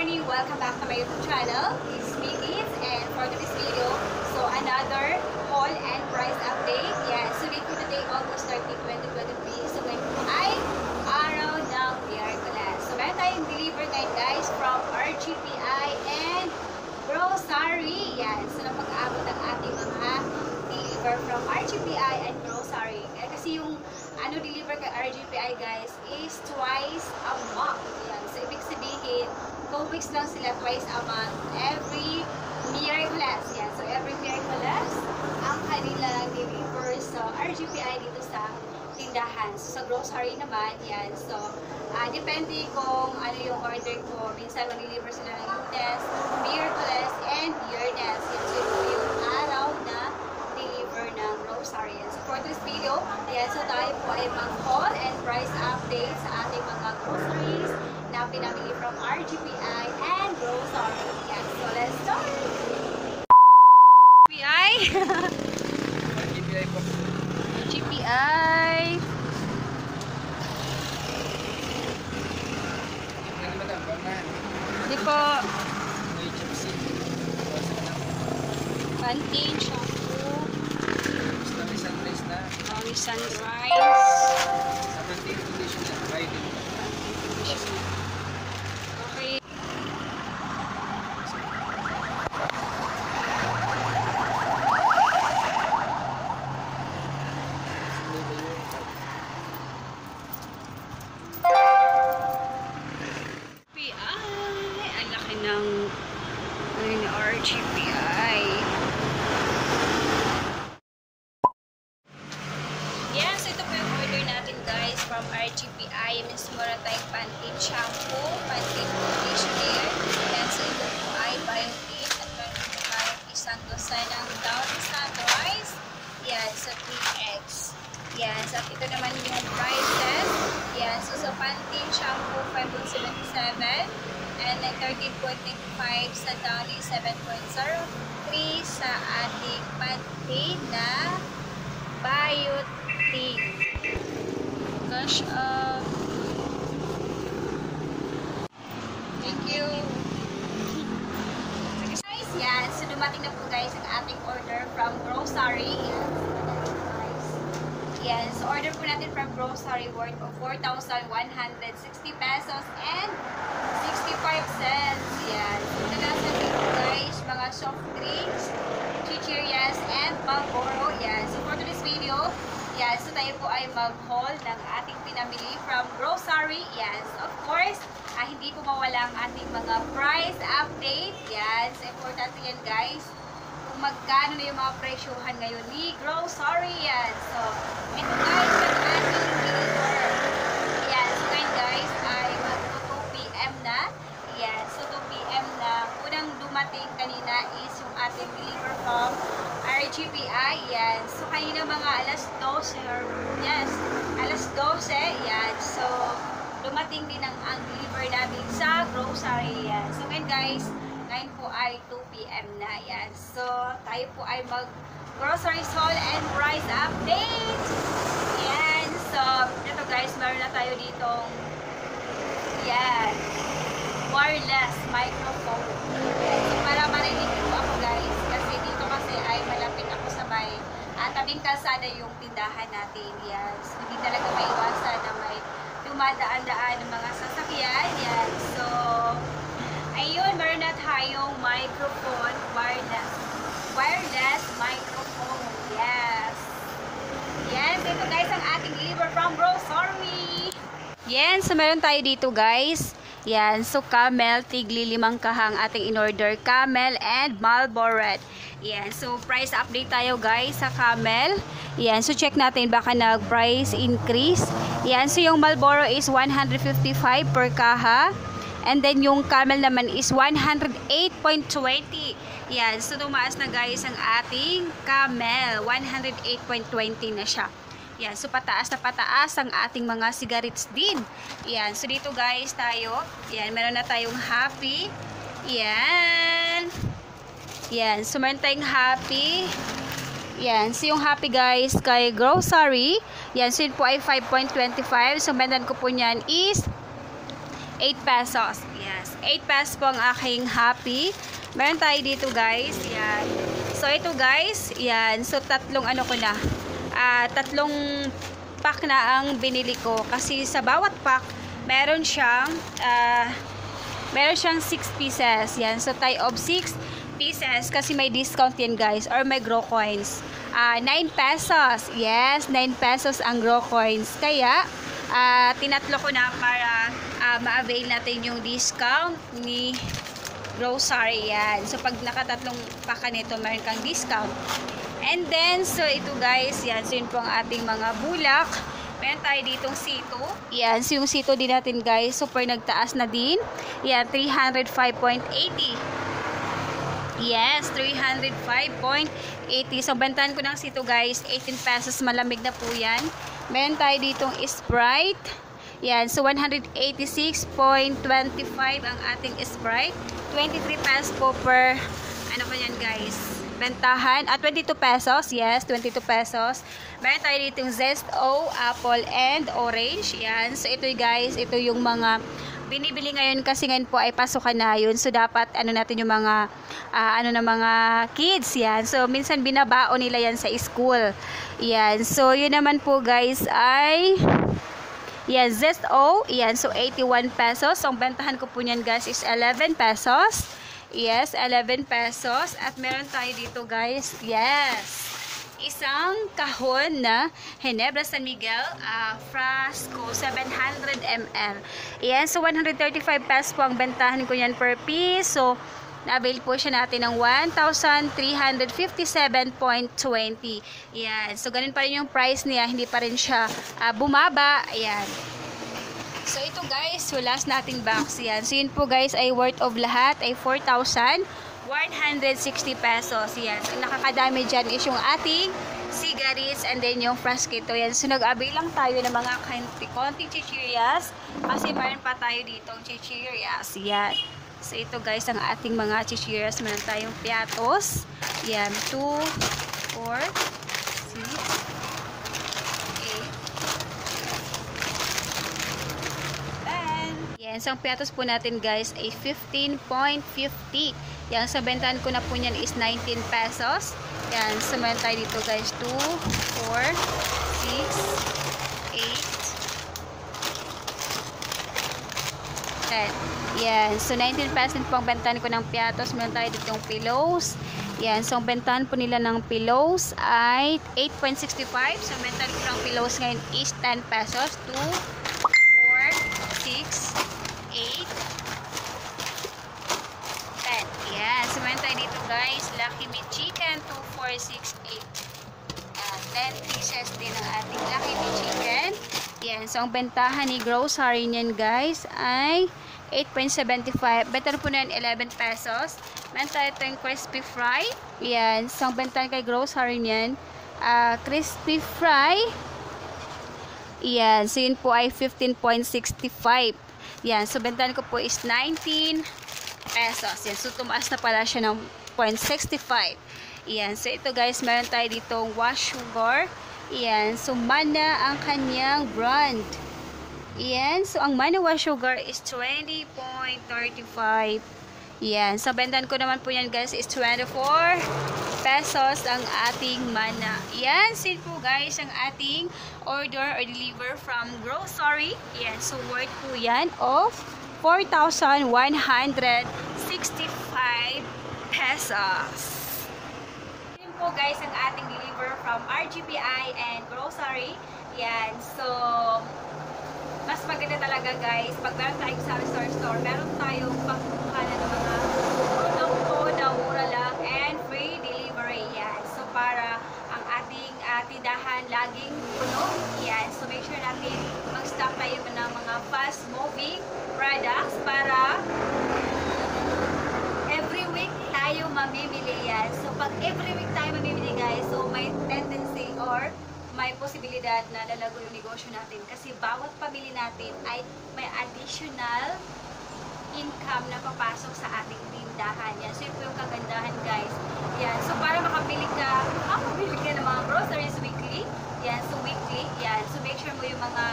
morning! Welcome back to my YouTube channel. It's me, Liz, and for today's video, so another haul and price update. Yeah, so date ko today, August 30, 2023. So ngayon po ay araw ng Miyerkules. So meron tayong deliver ngayon guys from RGPI and Grocery. Yan, so napag-aabot ang ating mga deliver from RGPI and Grocery. Kasi yung deliver kay RGPI guys is twice a month. Yan. So, ibig sabihin, 2 weeks lang sila twice a month every Miyerkules. Yan. So, every Miyerkules, ang kanilang deliver sa RGPI dito sa tindahan. So, sa grocery naman, yan. So, depende kung ano yung order ko. Minsan, mag-deliver sila ng Lunes, Miyerkules, and Biyernes. Yan. So, ito yung araw na deliver ng grocery. So, for this video, ayan, so tayo po ay mag-haul and price update sa ating mga groceries na pinamili from RGPI and Grocery. Ayan, so let's start! RGPI! RGPI po. RGPI! Hindi po. Pantene, shampoo. Only sunrise. Okay. Ang laki ng RGPI. Yan, so ito po yung order natin guys from RGPI. Miss mura tayong Pantene shampoo, Pantene conditioner. Yan, so ito po ay Biotin at meron po tayong isang dosen ng Downy Sunrise. Yan, sa 3X. Yan, so ito naman yung prices. Yan, so sa Pantene shampoo, 5.77. And then 13.95 sa Downy, 7.03 sa ating Pantene na Biotin. Gosh, thank you. Guys, yan. So, dumating na po guys ang ating order from Grocery. Yan. So, order po natin from Grocery worth of 4,160 pesos and 65 cents. Yan. So, nalasan dito guys, mga soft drinks, chichirias, and Marlboro. Yan. So, for today's video, yan. So, tayo po ay mag-haul ng ating pinamili from Grocery. Yan. So, of course, hindi po mawala ang ating mga price update. Yan. So, importante yan guys. Kung magkano na yung mga presyohan ngayon ni Grocery. Yan. So, ito guys, ang ating deliver. Yan. So, ngayon guys, ay mag-2 p.m. na. Yan. So, 2 p.m. na. Unang dumating kanina is yung ating deliver from RGPI. Yan. So, kanina mga alas 12 or yes, alas 12. Yan. So, dumating din ang deliver namin sa grocery. Yan. So, ngayon guys, ngayon po ay 2 p.m. na. Yan. So, tayo po ay mag-grocery haul and price update. Yan. So, ito guys, meron na tayo ditong yan, wireless microphone. Yan. So, para marinig po ako guys, kasi dito kasi ay malapit ako sa may tabing kalsada yung tindahan natin. Yan. So, hindi talaga maiwasan na may dumadaan-daan ng mga sasakyan. Yan. So, ayun, meron na tayong microphone, wireless microphone. Yes. Yes, ito guys ang ating deliver from Grocery. Yan, so meron tayo dito guys. Yan, so Camel, tigli 5 kahang ating in-order. Camel and Marlboro. Yan, so price update tayo guys sa Camel. Yan, so check natin baka nag-price increase. Yan, so yung Marlboro is 155 per kaha. And then yung Camel naman is 108.20. Yan, so tumaas na guys ang ating Camel. 108.20 na siya. Yan, so pataas na pataas ang ating mga cigarettes din. Yan, so dito guys tayo. Yan, meron na tayong Happy. Yan. Yan, so meron tayong Happy. Yan, so yung Happy guys kay Grocery. Yan, so yun po ay 5.25. So, bendan ko po niyan is 8 pesos. Yes. 8 pesos po ang aking Happy. Meron tayo dito guys. Yan. So ito guys. Yan. So tatlong ano ko na. Tatlong pack na ang binili ko. Kasi sa bawat pack, meron siyang 6 pieces. Yan. So tie of 6 pieces kasi may discount yan guys. Or may grow coins. 9 pesos. Yes, 9 pesos ang grow coins. Kaya, tinatlo ko na para ma-avail natin yung discount ni grocery. Yan. So, pag nakatatlong paka nito, meron kang discount. And then, so ito guys, yan. So, yun po ang ating mga bulak. Meron tayo ditong sito. Yan. So, yung sito din natin guys, super nagtaas na din. Yan, 305.80. Yes, 305.80. So, bantahan ko ng sito guys, 18 pesos. Malamig na po yan. Meron tayo ditong Sprite. Yan, so 186.25 ang ating Sprite. 23 pesos po per, ano pa yan guys, bentahan. 22 pesos, yes, 22 pesos. Meron tayo ditong Zesto, apple, and orange. Yan, so ito guys, ito yung mga binibili ngayon kasi ngayon po ay pasukan na yun. So, dapat, ano natin yung mga, mga kids, yan. So, minsan binabaon nila yan sa school. Yan. So, yun naman po guys ay, yan, Zesto. Yan. So, 81 pesos. So, ang bentahan ko po niyan guys is 11 pesos. Yes, 11 pesos. At meron tayo dito guys, yes, isang kahon na Ginebra San Miguel Frasco 700 ml. Yan, so 135 pesos po ang bentahan ko yan per piece. So, na-avail po siya natin ng 1,357.20. Yan, so ganun pa rin yung price niya, hindi pa rin siya bumaba. Ayan. So, ito guys, so last nating box yan. So, yun po guys ay worth of lahat ay 4,160 pesos. Yan. So, nakakadami dyan is yung ating cigarettes and then yung frasquito. Yan. So, nag-avail lang tayo ng mga konti chichirias kasi mayroon pa tayo ditong chichirias. Yan. So, ito guys ang ating mga chichirias. Meron tayong piatos. Yan. 2, 4, 6, yan, so ang piatos po natin guys ay 15.50. Yan, sa bentahan ko na po niyan is 19 pesos. Yan, so meron tayo dito guys 2, 4, 6, 8, 10. Yan, so 19 pesos po ang bentahan ko ng piatos. Meron tayo dito yung pillows. Yan, so ang bentahan po nila ng pillows ay 8.65. So ang bentahan ko ng pillows ngayon is 10 pesos. 2, 4, 6, 8, 10. Yan. So, meron tayo dito guys. Lucky Meat Chicken. 2, 4, 6, 8. 10 pieces din ang ating Lucky Meat Chicken. Yan. So, ang bentahan ni grocery niyan guys ay 8.75. Better po na yan 11 pesos. Meron tayo ito yung crispy fry. Yan. So, ang bentahan kay grocery niyan crispy fry. Yan. So, yun po ay 15.65. Yan. So, bentahan ko po is 19 pesos. Yan. So, tumaas na pala siya ng 0.65. Yan. So, ito guys, meron tayo ditong wash sugar. Yan. So, Mana ang kanyang brand. Yan. So, ang Mana wash sugar is 20.35. Yan. So, bentahan ko naman po yan guys is 24 pesos ang ating Mana. Yan. So, po guys ang ating order or deliver from grocery. Yan. So, worth po yan of 4,165 pesos. Yan po guys ang ating deliver from RGPI and grocery. Yan. So, mas maganda talaga guys. Pag meron tayong sa store, meron tayong pagkukuha na ng mga product na mura lang and free delivery. Yan. So, para ang ating tindahan laging puno. Yan. So, make sure natin mag-stock tayo ng mga fast-moving products para every week tayo mamimili yan. So, pag every week tayo mamimili guys, so may tendency or may posibilidad na lalago yung negosyo natin kasi bawat pamili natin ay may additional income na papasok sa ating tindahan. Yan. So, yun po yung kagandahan guys. Yan. So, para makabili ka ng mga groceries weekly. Yan. So, weekly. Yan. So, make sure mo yung mga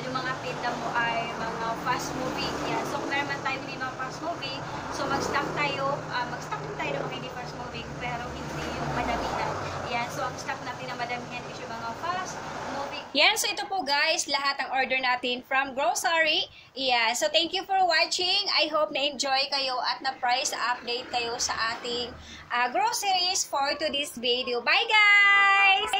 yung mga tinda mo ay mga fast moving. Yan. So kung meron man tayo hindi mga fast moving, so mag-stock tayo, mag-stock din tayo ng mga hindi fast moving, pero hindi yung madamihan. Yan. So ang stock natin na madamihan is yung mga fast moving. Yan. So ito po guys, lahat ng order natin from grocery. Yan. So thank you for watching. I hope na-enjoy kayo at na-price update kayo sa ating groceries for today's video. Bye guys!